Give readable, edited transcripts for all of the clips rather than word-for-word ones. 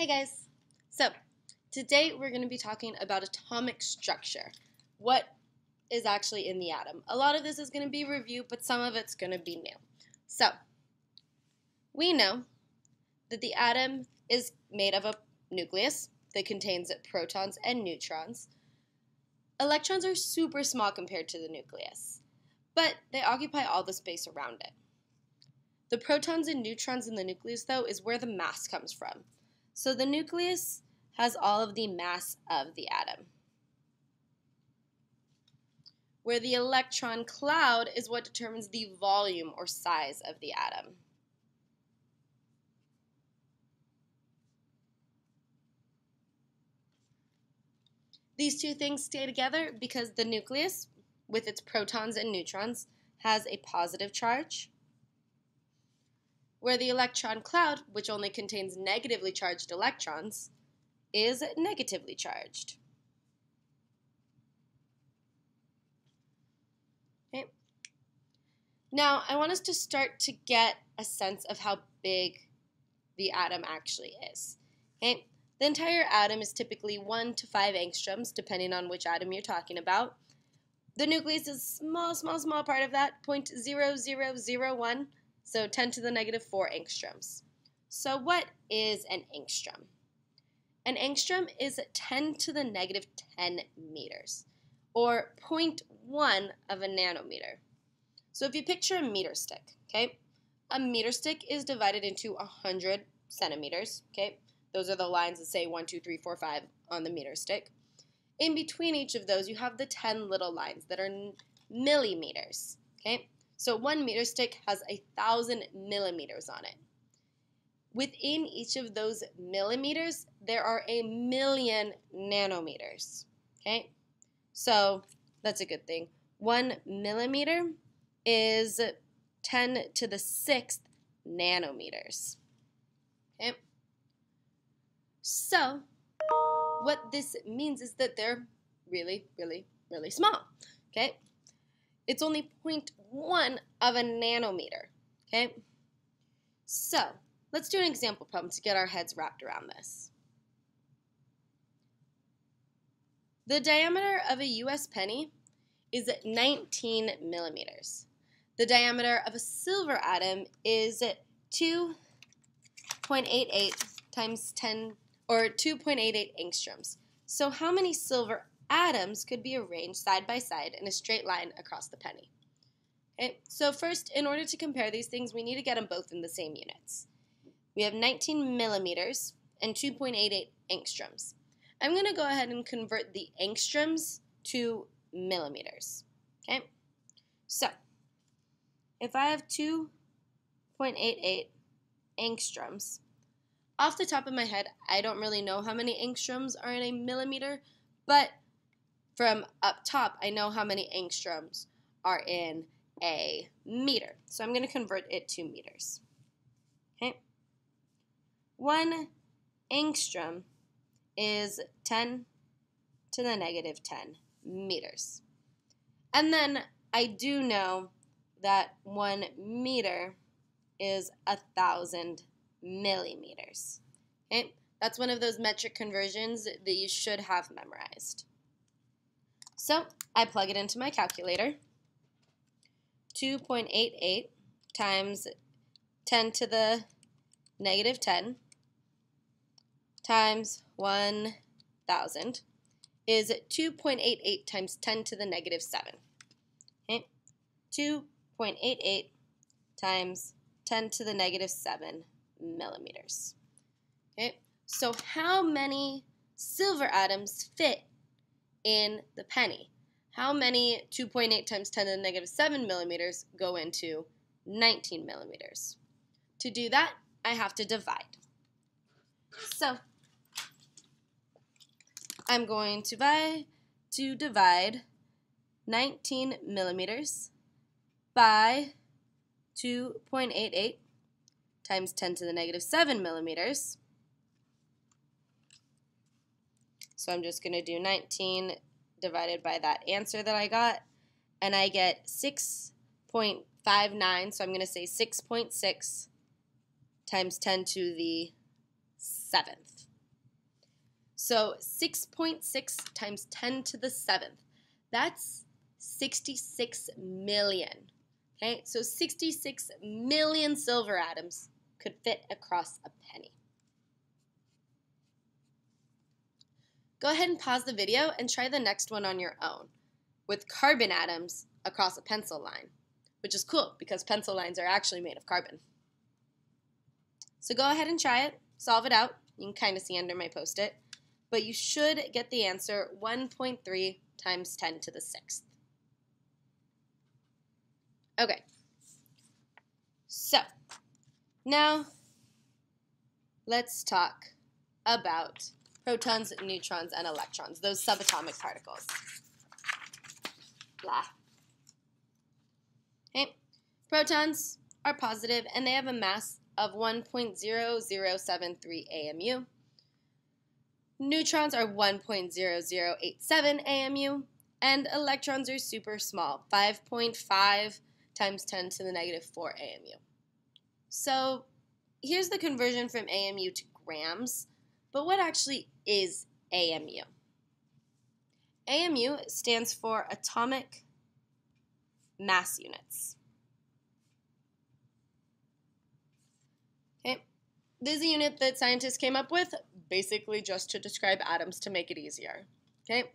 Hey guys! So, today we're going to be talking about atomic structure. What is actually in the atom? A lot of this is going to be review, but some of it's going to be new. So, we know that the atom is made of a nucleus that contains protons and neutrons. Electrons are super small compared to the nucleus, but they occupy all the space around it. The protons and neutrons in the nucleus, though, is where the mass comes from. So the nucleus has all of the mass of the atom, where the electron cloud is what determines the volume or size of the atom. These two things stay together because the nucleus, with its protons and neutrons, has a positive charge, where the electron cloud, which only contains negatively charged electrons, is negatively charged. Okay. Now, I want us to start to get a sense of how big the atom actually is. Okay. The entire atom is typically 1 to 5 angstroms, depending on which atom you're talking about. The nucleus is a small part of that, 0.0001. So 10 to the negative 4 angstroms. So what is an angstrom? An angstrom is 10 to the negative 10 meters, or 0.1 of a nanometer. So if you picture a meter stick, okay, a meter stick is divided into 100 centimeters, okay? Those are the lines that say 1, 2, 3, 4, 5 on the meter stick. In between each of those, you have the 10 little lines that are millimeters, okay? So 1 meter stick has 1,000 millimeters on it. Within each of those millimeters, there are 1,000,000 nanometers. Okay? So that's a good thing. 1 millimeter is 10 to the 6th nanometers. Okay? So what this means is that they're really, really, really small. Okay? It's only 0.1 of a nanometer, okay? So, let's do an example problem to get our heads wrapped around this. The diameter of a US penny is 19 millimeters. The diameter of a silver atom is 2.88 times 10, or 2.88 angstroms. So how many silver atoms could be arranged side by side in a straight line across the penny? Okay, so first, in order to compare these things, we need to get them both in the same units. We have 19 millimeters and 2.88 angstroms. I'm going to go ahead and convert the angstroms to millimeters. Okay, so if I have 2.88 angstroms, off the top of my head, I don't really know how many angstroms are in a millimeter, but from up top, I know how many angstroms are in a meter. So I'm going to convert it to meters. Okay. 1 angstrom is 10 to the negative 10 meters. And then I do know that 1 meter is 1,000 millimeters. Okay. That's one of those metric conversions that you should have memorized. So I plug it into my calculator. 2.88 times 10 to the negative 10 times 1,000 is 2.88 times 10 to the negative 7. Okay? 2.88 times 10 to the negative 7 millimeters. Okay? So how many silver atoms fit in the penny? How many 2.8 times 10 to the negative 7 millimeters go into 19 millimeters? To do that, I have to divide. So I'm going to divide 19 millimeters by 2.88 times 10 to the negative 7 millimeters. So I'm just going to do 19 divided by that answer that I got, and I get 6.59, so I'm going to say 6.6 times 10 to the 7th. So 6.6 times 10 to the 7th. That's 66 million. Okay, so 66 million silver atoms could fit across a penny. Go ahead and pause the video and try the next one on your own with carbon atoms across a pencil line, which is cool because pencil lines are actually made of carbon. So go ahead and try it, solve it out. You can kind of see under my post-it, but you should get the answer 1.3 times 10 to the 6th. Okay, so now let's talk about protons, neutrons, and electrons, those subatomic particles. Blah. Okay, protons are positive and they have a mass of 1.0073 AMU. Neutrons are 1.0087 AMU, and electrons are super small, 5.5 times 10 to the negative 4 AMU. So here's the conversion from AMU to grams, but what actually is AMU? AMU stands for atomic mass units. Okay, this is a unit that scientists came up with basically just to describe atoms to make it easier. Okay,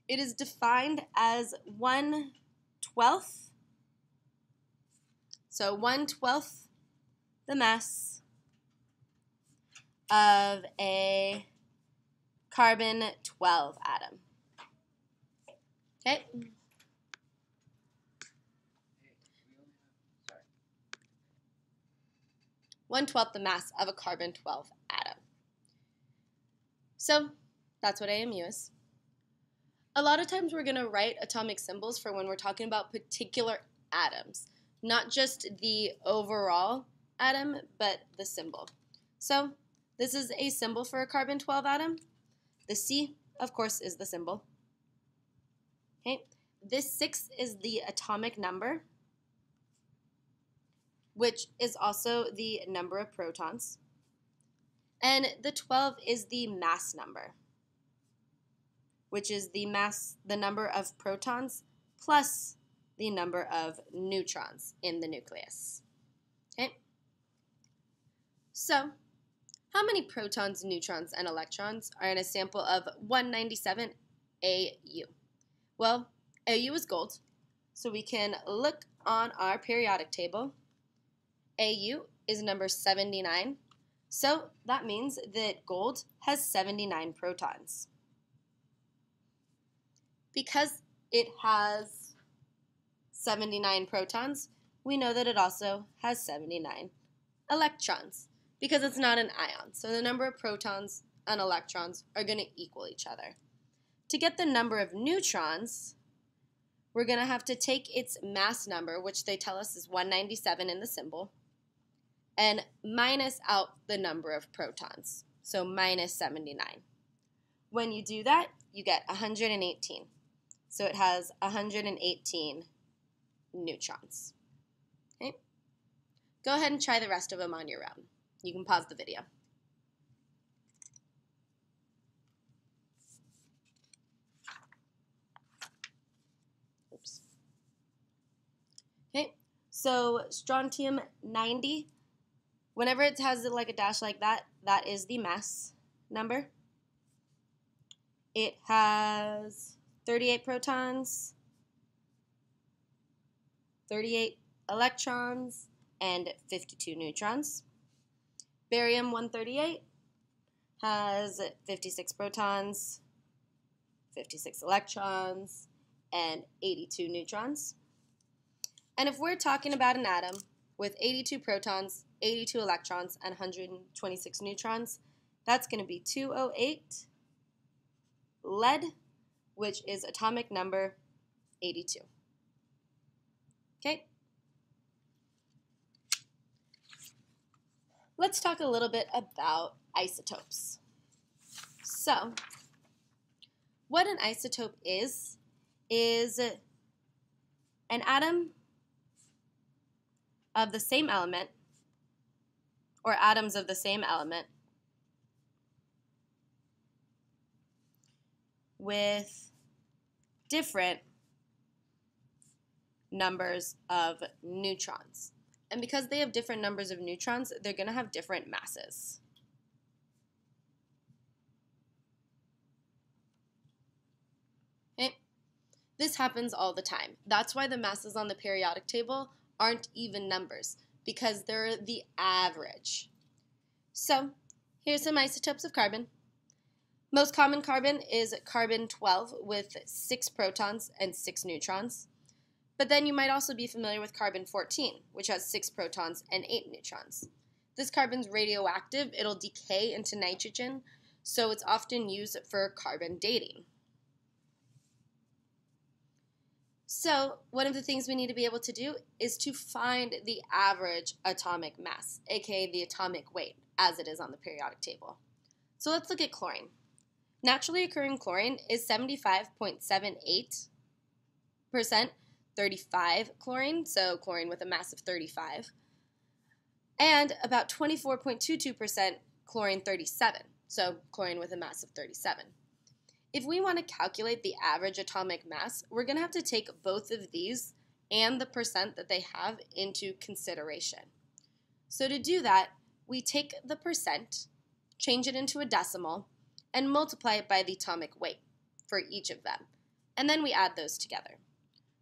it is defined as 1/12. So 1/12 the mass of a carbon-12 atom. Okay. One-twelfth the mass of a carbon-12 atom. So that's what AMU is. A lot of times we're going to write atomic symbols for when we're talking about particular atoms, not just the overall atom, but the symbol. So this is a symbol for a carbon-12 atom. The C, of course, is the symbol. Okay. This 6 is the atomic number, which is also the number of protons. And the 12 is the mass number, which is the number of protons plus the number of neutrons in the nucleus. Okay? So, how many protons, neutrons, and electrons are in a sample of 197 AU? Well, AU is gold, so we can look on our periodic table. AU is number 79, so that means that gold has 79 protons. Because it has 79 protons, we know that it also has 79 electrons, because it's not an ion. So the number of protons and electrons are going to equal each other. To get the number of neutrons, we're going to have to take its mass number, which they tell us is 197 in the symbol, and minus out the number of protons, so minus 79. When you do that, you get 118. So it has 118 neutrons. Okay? Go ahead and try the rest of them on your own. You can pause the video. Oops. Okay, so strontium 90, whenever it has like a dash like that, that is the mass number. It has 38 protons, 38 electrons, and 52 neutrons. Barium 138 has 56 protons, 56 electrons, and 82 neutrons. And if we're talking about an atom with 82 protons, 82 electrons, and 126 neutrons, that's going to be 208 lead, which is atomic number 82. Okay? Let's talk a little bit about isotopes. So, what an isotope is an atom of the same element, or atoms of the same element, with different numbers of neutrons. And because they have different numbers of neutrons, they're going to have different masses. Okay? This happens all the time. That's why the masses on the periodic table aren't even numbers, because they're the average. So, here's some isotopes of carbon. Most common carbon is carbon-12 with 6 protons and 6 neutrons. But then you might also be familiar with carbon-14, which has 6 protons and 8 neutrons. This carbon's radioactive. It'll decay into nitrogen, so it's often used for carbon dating. So one of the things we need to be able to do is to find the average atomic mass, aka the atomic weight, as it is on the periodic table. So let's look at chlorine. Naturally occurring chlorine is 75.78%, 35 chlorine, so chlorine with a mass of 35, and about 24.22% chlorine 37, so chlorine with a mass of 37. If we want to calculate the average atomic mass, we're going to have to take both of these and the percent that they have into consideration. So to do that, we take the percent, change it into a decimal, and multiply it by the atomic weight for each of them. And then we add those together.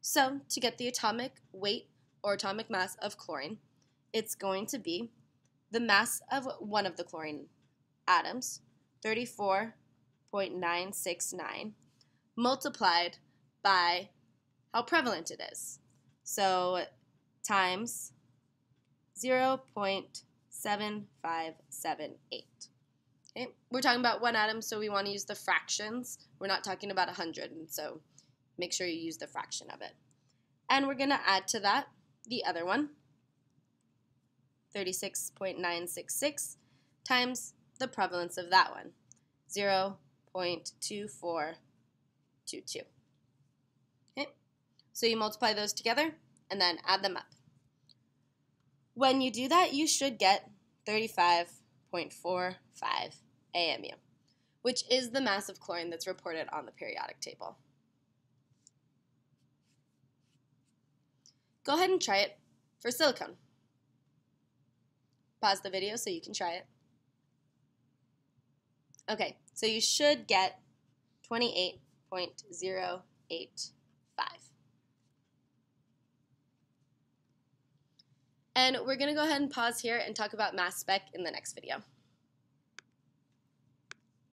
So to get the atomic weight or atomic mass of chlorine, it's going to be the mass of one of the chlorine atoms, 34.969, multiplied by how prevalent it is. So times 0.7578. Okay? We're talking about one atom, so we want to use the fractions. We're not talking about 100, and so make sure you use the fraction of it. And we're going to add to that the other one, 36.966, times the prevalence of that one, 0.2422. Okay? So you multiply those together and then add them up. When you do that, you should get 35.45 AMU, which is the mass of chlorine that's reported on the periodic table. Go ahead and try it for silicon. Pause the video so you can try it. Okay, so you should get 28.085. And we're going to go ahead and pause here and talk about mass spec in the next video.